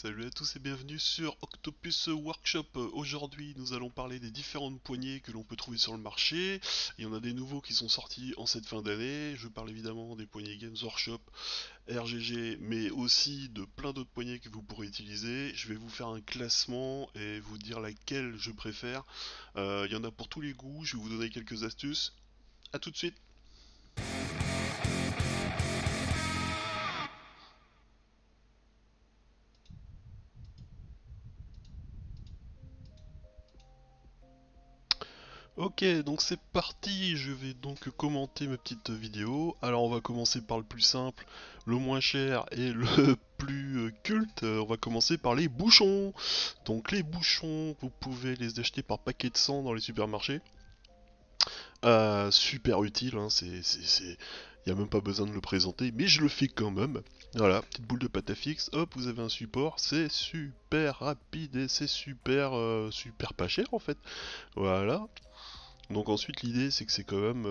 Salut à tous et bienvenue sur Octopus Workshop. Aujourd'hui, nous allons parler des différentes poignées que l'on peut trouver sur le marché. Il y en a des nouveaux qui sont sortis en cette fin d'année. Je parle évidemment des poignées Games Workshop, RGG, mais aussi de plein d'autres poignées que vous pourrez utiliser. Je vais vous faire un classement et vous dire laquelle je préfère. Il y en a pour tous les goûts. Je vais vous donner quelques astuces. A tout de suite. Ok, donc c'est parti, je vais donc commenter ma petite vidéo. Alors on va commencer par le plus simple, le moins cher et le plus culte. On va commencer par les bouchons. Donc les bouchons, vous pouvez les acheter par paquet de 100 dans les supermarchés. Super utile, hein, y a même pas besoin de le présenter, mais je le fais quand même. Voilà, petite boule de pâte à fixe, hop, vous avez un support, c'est super rapide et c'est super pas cher en fait. Voilà. Donc ensuite l'idée c'est que c'est quand même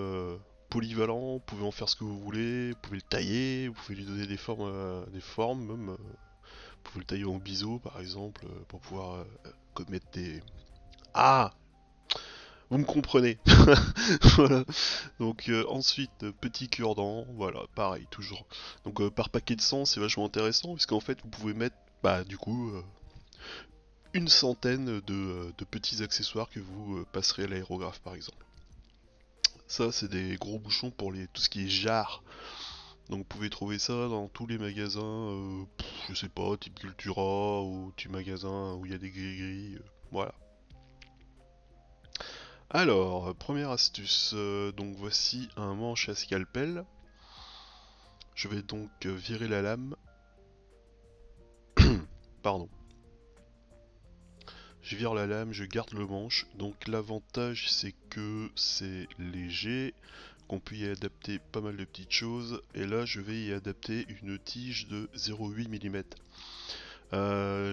polyvalent, vous pouvez en faire ce que vous voulez, vous pouvez le tailler, vous pouvez lui donner des formes même, vous pouvez le tailler en biseau par exemple pour pouvoir mettre des... Ah, vous me comprenez. Voilà. Donc ensuite petit cure-dent, voilà, pareil toujours. Donc par paquet de 100 c'est vachement intéressant puisqu'en fait vous pouvez mettre bah du coup une centaine de petits accessoires que vous passerez à l'aérographe par exemple. Ça, c'est des gros bouchons pour tout ce qui est jarre. Donc vous pouvez trouver ça dans tous les magasins, je sais pas, type Cultura ou type magasin où il y a des gris-gris. Voilà. Alors, première astuce, donc voici un manche à scalpel. Je vais donc virer la lame. Pardon. Je vire la lame, je garde le manche. Donc l'avantage c'est que c'est léger, qu'on peut y adapter pas mal de petites choses. Et là je vais y adapter une tige de 0,8 mm.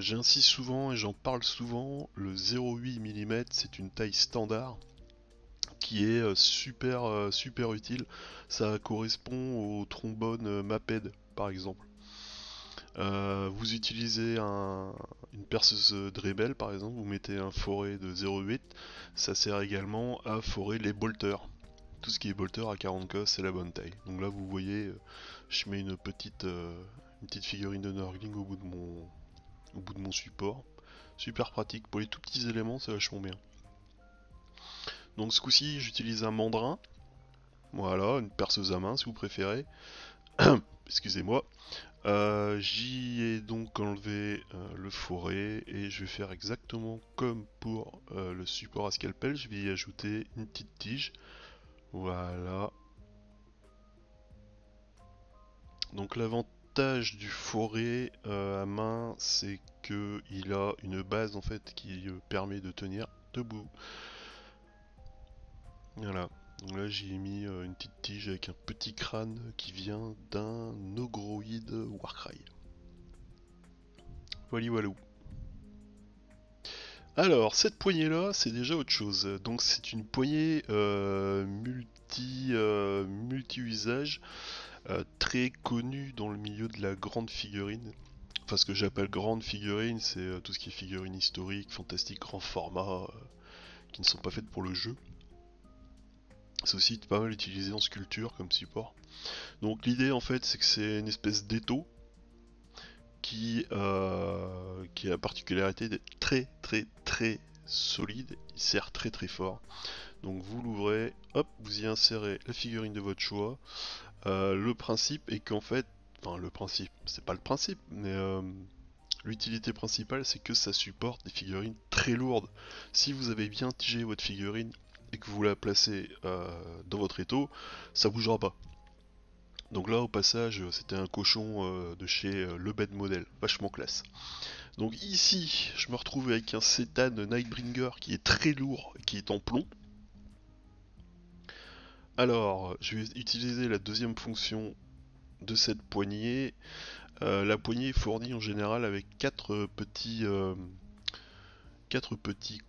J'insiste souvent et j'en parle souvent, le 0,8 mm c'est une taille standard qui est super utile. Ça correspond au trombone Maped par exemple. Vous utilisez une perceuse Dremel par exemple, vous mettez un foret de 0,8, ça sert également à forer les bolters. Tout ce qui est bolter à 40 c'est la bonne taille. Donc là vous voyez, je mets une petite figurine de Nurgling au bout de mon support. Super pratique, pour les tout petits éléments c'est vachement bien. Donc ce coup-ci j'utilise un mandrin, voilà, une perceuse à main si vous préférez. Excusez-moi. J'y ai donc enlevé le foret et je vais faire exactement comme pour le support à scalpel. Je vais y ajouter une petite tige. Voilà. Donc l'avantage du foret à main, c'est que il a une base en fait qui permet de tenir debout. Voilà. Donc là j'y ai mis une petite tige avec un petit crâne qui vient d'un ogroïde Warcry. Voilà voilà. Alors, cette poignée-là, c'est déjà autre chose. Donc, c'est une poignée multi-usage, très connue dans le milieu de la grande figurine. Enfin, ce que j'appelle grande figurine, c'est tout ce qui est figurine historique, fantastique, grand format, qui ne sont pas faites pour le jeu. C'est aussi pas mal utilisé en sculpture comme support. Donc, l'idée, en fait, c'est que c'est une espèce d'étau qui a la particularité d'être très solide, il serre très fort. Donc vous l'ouvrez, hop, vous y insérez la figurine de votre choix. Le principe est qu'en fait, enfin le principe, c'est pas le principe, mais l'utilité principale c'est que ça supporte des figurines très lourdes. Si vous avez bien tigé votre figurine et que vous la placez dans votre étau, ça bougera pas. Donc là au passage c'était un cochon de chez Le Bed Model, vachement classe. Donc ici je me retrouve avec un Cétan Nightbringer qui est très lourd, qui est en plomb. Alors je vais utiliser la deuxième fonction de cette poignée. La poignée est fournie en général avec quatre petits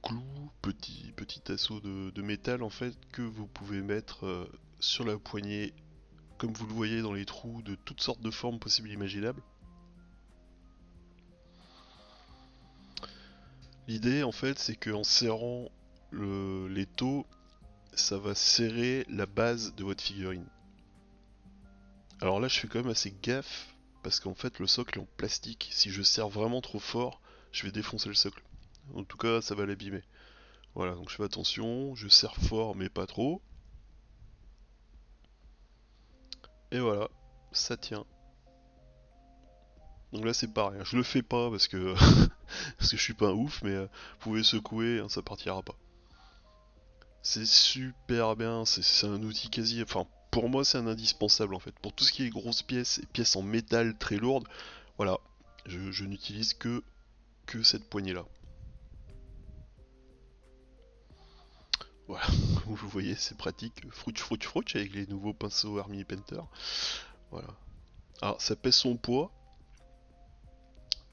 clous, petits assaut de métal en fait que vous pouvez mettre sur la poignée comme vous le voyez dans les trous de toutes sortes de formes possibles et imaginables. L'idée en fait c'est qu'en serrant l'étau, ça va serrer la base de votre figurine. Alors là je fais quand même assez gaffe parce qu'en fait le socle est en plastique. Si je serre vraiment trop fort, je vais défoncer le socle. En tout cas ça va l'abîmer. Voilà, donc je fais attention, je serre fort mais pas trop. Et voilà, ça tient. Donc là c'est pareil, je le fais pas parce que parce que je suis pas un ouf, mais vous pouvez secouer, hein, ça partira pas. C'est super bien, c'est un outil quasi, enfin pour moi c'est un indispensable en fait. Pour tout ce qui est grosses pièces et pièces en métal très lourdes, voilà, je n'utilise que cette poignée là. Voilà, vous voyez c'est pratique, frouch avec les nouveaux pinceaux Army Painter. Voilà. Alors ça pèse son poids,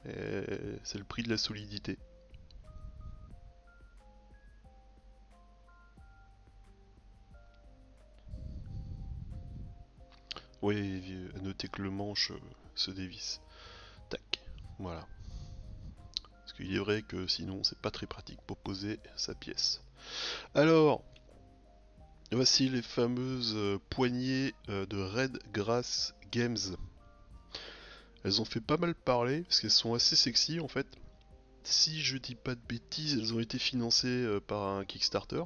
et c'est le prix de la solidité. Oui, à noter que le manche se dévisse. Tac, voilà. Parce qu'il est vrai que sinon c'est pas très pratique pour poser sa pièce. Alors, voici les fameuses poignées de Red Grass Games. Elles ont fait pas mal parler parce qu'elles sont assez sexy en fait. Si je dis pas de bêtises, elles ont été financées par un Kickstarter.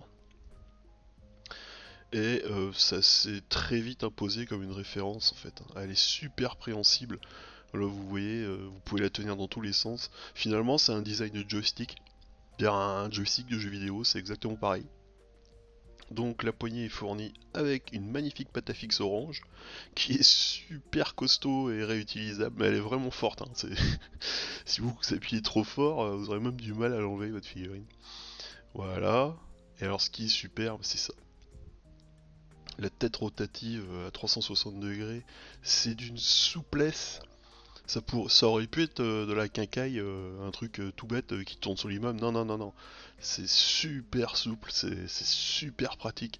Et ça s'est très vite imposé comme une référence en fait. Elle est super préhensible. Là vous voyez, vous pouvez la tenir dans tous les sens. Finalement c'est un design de joystick. Dire un joystick de jeu vidéo, c'est exactement pareil. Donc la poignée est fournie avec une magnifique pâte à fixe orange qui est super costaud et réutilisable, mais elle est vraiment forte. Hein. Si vous appuyez trop fort, vous aurez même du mal à l'enlever votre figurine. Voilà. Et alors ce qui est superbe, c'est ça. La tête rotative à 360 degrés, c'est d'une souplesse. Ça aurait pu être de la quincaille, un truc tout bête qui tourne sur l'immeuble. Non, non, non, non. C'est super souple, c'est super pratique.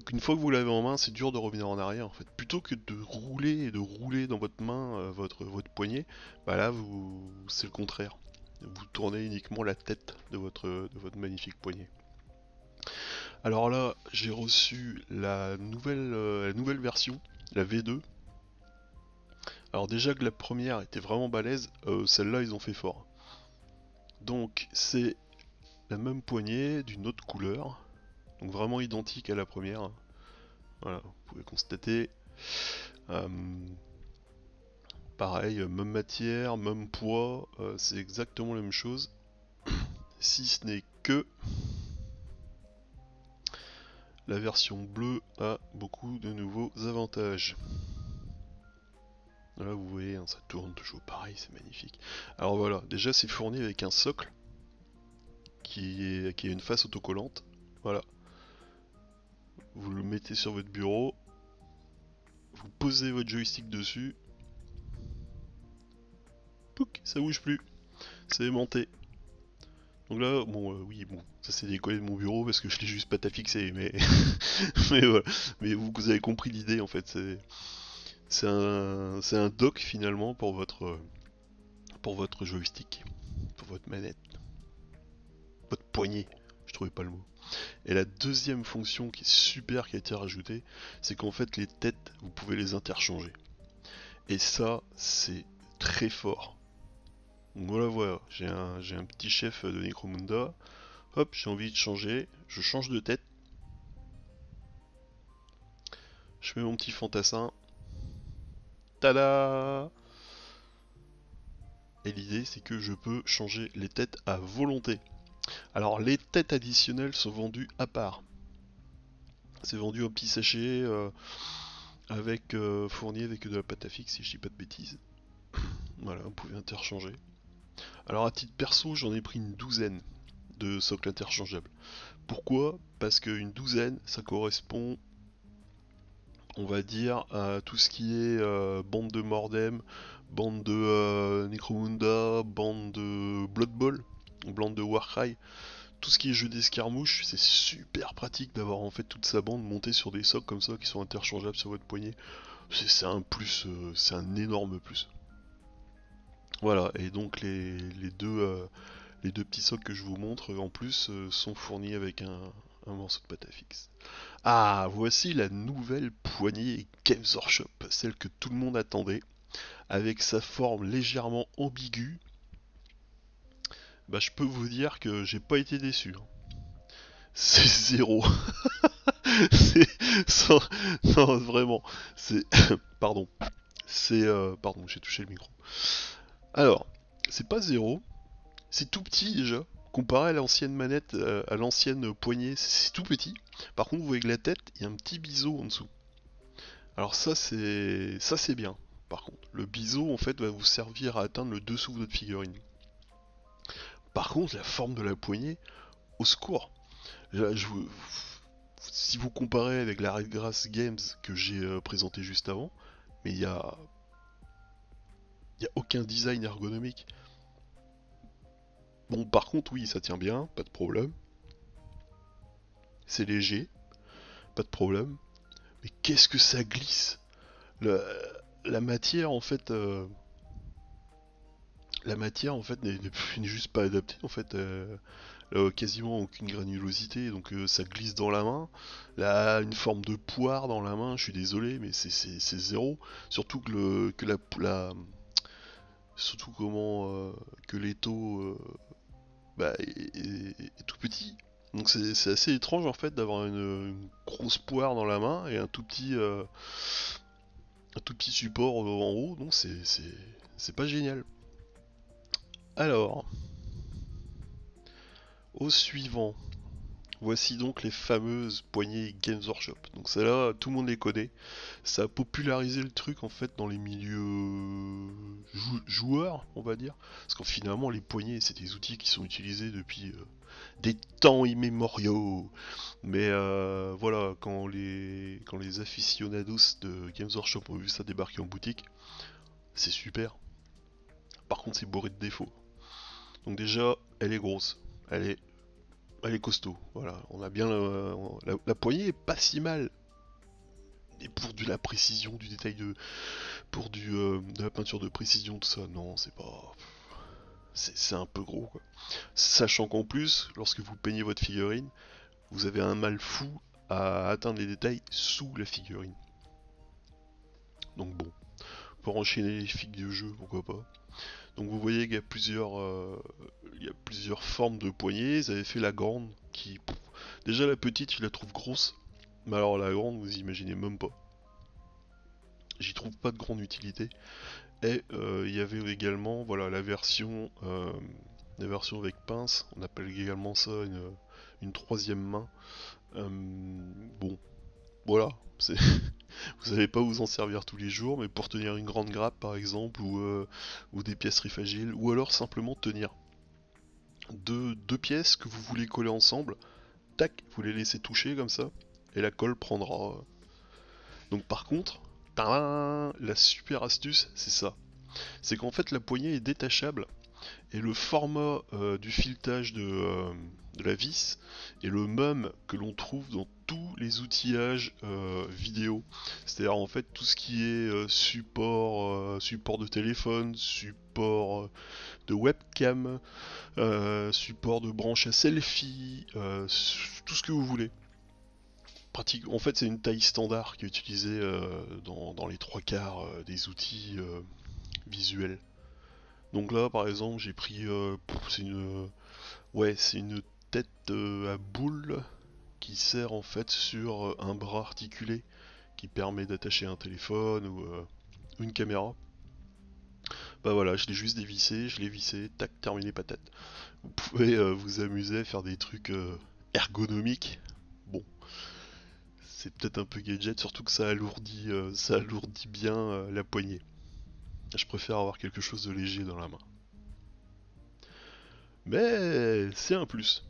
Une fois que vous l'avez en main, c'est dur de revenir en arrière en fait. Plutôt que de rouler et de rouler dans votre main votre poignet, bah là c'est le contraire. Vous tournez uniquement la tête de votre magnifique poignet. Alors là, j'ai reçu la nouvelle version, la V2. Alors déjà que la première était vraiment balèze, celle-là ils ont fait fort. Donc c'est la même poignée d'une autre couleur, donc vraiment identique à la première. Voilà, vous pouvez constater. Euh, Pareil, même matière, même poids, c'est exactement la même chose. Si ce n'est que la version bleue a beaucoup de nouveaux avantages. Là vous voyez, hein, ça tourne toujours pareil, c'est magnifique. Alors voilà, déjà c'est fourni avec un socle qui a une face autocollante. Voilà. Vous le mettez sur votre bureau, vous posez votre joystick dessus. Pouc, ça bouge plus. C'est aimanté. Donc là, bon, oui, bon, ça c'est décollé de mon bureau parce que je l'ai juste pas fixé, mais mais voilà. Mais vous avez compris l'idée en fait. C'est un dock finalement pour votre joystick, pour votre manette, votre poignet. Je trouvais pas le mot. Et la deuxième fonction qui est super qui a été rajoutée, c'est qu'en fait les têtes, vous pouvez les interchanger. Et ça, c'est très fort. Donc voilà, j'ai un petit chef de Necromunda. Hop, j'ai envie de changer, je change de tête. Je mets mon petit fantassin. Tada! Et l'idée, c'est que je peux changer les têtes à volonté. Alors, les têtes additionnelles sont vendues à part. C'est vendu en petits sachets, fourni avec de la pâte à fixe, si je dis pas de bêtises. Voilà, vous pouvez interchanger. Alors, à titre perso, j'en ai pris une douzaine de socles interchangeables. Pourquoi? Parce qu'une douzaine, ça correspond, on va dire, à tout ce qui est bande de Mordem, bande de Necromunda, bande de Blood Bowl, bande de Warcry, tout ce qui est jeu d'escarmouche, c'est super pratique d'avoir en fait toute sa bande montée sur des socles comme ça qui sont interchangeables sur votre poignet. C'est un plus, c'est un énorme plus. Voilà, et donc Les deux petits socles que je vous montre en plus sont fournis avec un morceau de pâte à fixe. Ah, voici la nouvelle poignée Games Workshop, celle que tout le monde attendait, avec sa forme légèrement ambiguë. Bah, je peux vous dire que j'ai pas été déçu, hein. C'est zéro. C'est sans- Non, vraiment. C'est pardon. C'est pardon, j'ai touché le micro. Alors, c'est pas zéro, c'est tout petit déjà. Comparé à l'ancienne manette, à l'ancienne poignée, c'est tout petit. Par contre, vous voyez que la tête, il y a un petit biseau en dessous. Alors ça c'est bien. Par contre, le biseau en fait va vous servir à atteindre le dessous de votre figurine. Par contre, la forme de la poignée, au secours. Là, si vous comparez avec la Redgrass Games que j'ai présenté juste avant, mais il y a aucun design ergonomique. Bon, par contre, oui, ça tient bien, pas de problème. C'est léger, pas de problème. Mais qu'est-ce que ça glisse! La, la matière, en fait, n'est juste pas adaptée. En fait, quasiment aucune granulosité, donc ça glisse dans la main. Là, une forme de poire dans la main. Je suis désolé, mais c'est zéro. Surtout que surtout que l'étau bah, est tout petit. Donc c'est assez étrange en fait d'avoir une grosse poire dans la main et un tout petit support en haut. Donc c'est pas génial. Alors, au suivant. Voici donc les fameuses poignées Games Workshop. Donc celle-là, tout le monde les connaît. Ça a popularisé le truc en fait dans les milieux joueurs, on va dire. Parce que finalement, les poignées, c'est des outils qui sont utilisés depuis des temps immémoriaux. Mais voilà, quand les aficionados de Games Workshop ont vu ça débarquer en boutique, c'est super. Par contre, c'est bourré de défauts. Donc déjà, elle est grosse. Elle est Elle est costaud, voilà. On a bien la poignée est pas si mal. Et pour de la précision, du détail pour de la peinture de précision, tout ça, non, c'est pas, c'est un peu gros quoi. Sachant qu'en plus, lorsque vous peignez votre figurine, vous avez un mal fou à atteindre les détails sous la figurine. Donc bon, pour enchaîner les figues de jeu, pourquoi pas. Donc vous voyez qu'il y a plusieurs formes de poignées. Ils avaient fait la grande qui, déjà la petite, je la trouve grosse. Mais alors la grande, vous imaginez même pas. J'y trouve pas de grande utilité. Et il y avait également, voilà, la version avec pince. On appelle également ça une troisième main. Bon, voilà. C'est, vous n'allez pas vous en servir tous les jours, mais pour tenir une grande grappe par exemple, ou des pièces rifagiles, ou alors simplement tenir deux pièces que vous voulez coller ensemble, tac, vous les laissez toucher comme ça, et la colle prendra. Donc par contre, tadam, la super astuce, c'est ça. C'est qu'en fait la poignée est détachable, et le format du filetage de la vis est le même que l'on trouve dans tous les outillages vidéo. C'est-à-dire en fait tout ce qui est support de téléphone, support de webcam, support de branche à selfie, tout ce que vous voulez. En fait, c'est une taille standard qui est utilisée dans les trois quarts des outils visuels. Donc là, par exemple, j'ai pris, c'est une tête à boule qui sert en fait sur un bras articulé qui permet d'attacher un téléphone ou une caméra. Bah voilà, je l'ai juste dévissé, je l'ai vissé, tac, terminé patate. Vous pouvez vous amuser à faire des trucs ergonomiques. Bon, c'est peut-être un peu gadget, surtout que ça alourdit bien la poignée. Je préfère avoir quelque chose de léger dans la main. Mais c'est un plus.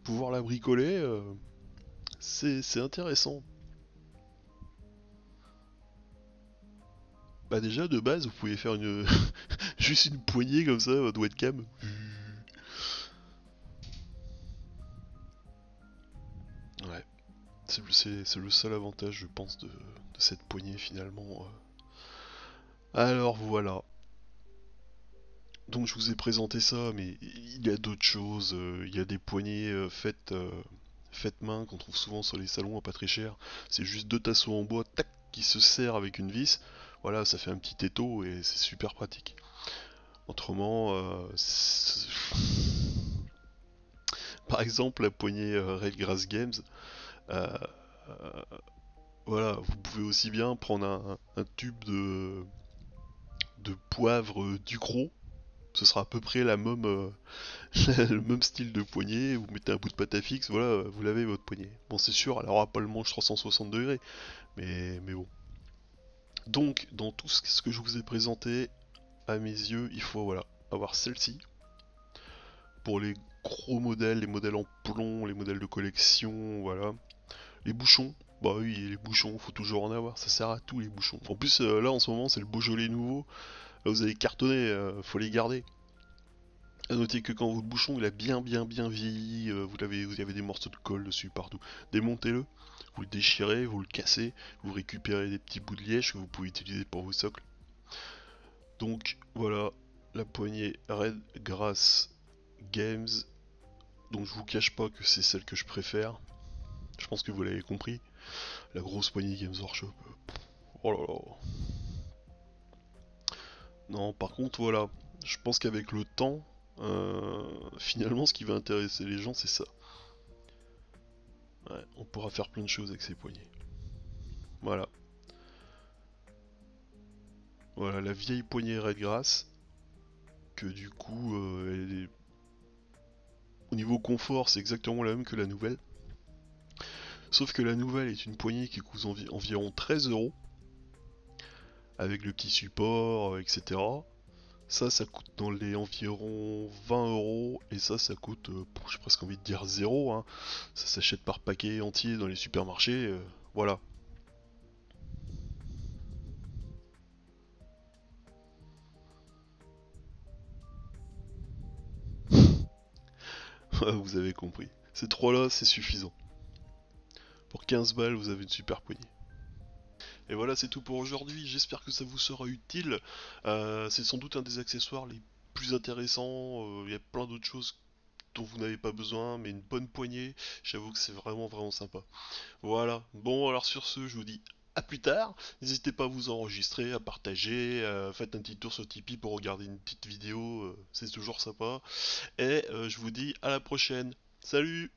Pouvoir la bricoler, c'est intéressant. Bah déjà de base vous pouvez faire une juste une poignée comme ça, votre webcam. Ouais, c'est le seul avantage je pense de cette poignée finalement. Alors voilà. Donc je vous ai présenté ça, mais il y a d'autres choses. Il y a des poignées faites main qu'on trouve souvent sur les salons à pas très cher. C'est juste deux tasseaux en bois, tac, qui se serrent avec une vis. Voilà, ça fait un petit étau et c'est super pratique. Autrement, par exemple, la poignée Redgrass Games, euh, voilà, vous pouvez aussi bien prendre un tube de poivre Ducros. Ce sera à peu près la même, le même style de poignée, vous mettez un bout de pâte à fixe, voilà, vous l'avez votre poignée. Bon, c'est sûr, elle aura pas le manche 360 degrés, mais bon. Donc, dans tout ce que je vous ai présenté, à mes yeux, il faut voilà, avoir celle-ci. Pour les gros modèles, les modèles en plomb, les modèles de collection, voilà. Les bouchons, bah oui, les bouchons, faut toujours en avoir, ça sert à tout les bouchons. En plus, là en ce moment, c'est le Beaujolais nouveau, là vous allez cartonner, faut les garder. A noter que quand votre bouchon il a bien vieilli, vous avez des morceaux de colle dessus partout, démontez-le, vous le déchirez, vous le cassez, vous récupérez des petits bouts de liège que vous pouvez utiliser pour vos socles. Donc voilà, la poignée Red Grass Games, donc je vous cache pas que c'est celle que je préfère, je pense que vous l'avez compris, la grosse poignée Games Workshop. Oh là là. Non, par contre voilà, je pense qu'avec le temps, finalement ce qui va intéresser les gens c'est ça. Ouais, on pourra faire plein de choses avec ces poignées. Voilà. Voilà, la vieille poignée Redgrass, que du coup, au niveau confort, c'est exactement la même que la nouvelle. Sauf que la nouvelle est une poignée qui coûte environ 13 euros, avec le petit support, etc. Ça coûte dans les environ 20 euros, et ça coûte, j'ai presque envie de dire zéro, hein. Ça s'achète par paquet entier dans les supermarchés, voilà. Vous avez compris. Ces trois-là, c'est suffisant. Pour 15 balles, vous avez une super poignée. Et voilà, c'est tout pour aujourd'hui. J'espère que ça vous sera utile. C'est sans doute un des accessoires les plus intéressants. Il y a plein d'autres choses dont vous n'avez pas besoin, mais une bonne poignée, j'avoue que c'est vraiment sympa. Voilà. Bon, alors sur ce, je vous dis à plus tard. N'hésitez pas à vous enregistrer, à partager. Faites un petit tour sur Tipeee pour regarder une petite vidéo. C'est toujours sympa. Et je vous dis à la prochaine. Salut!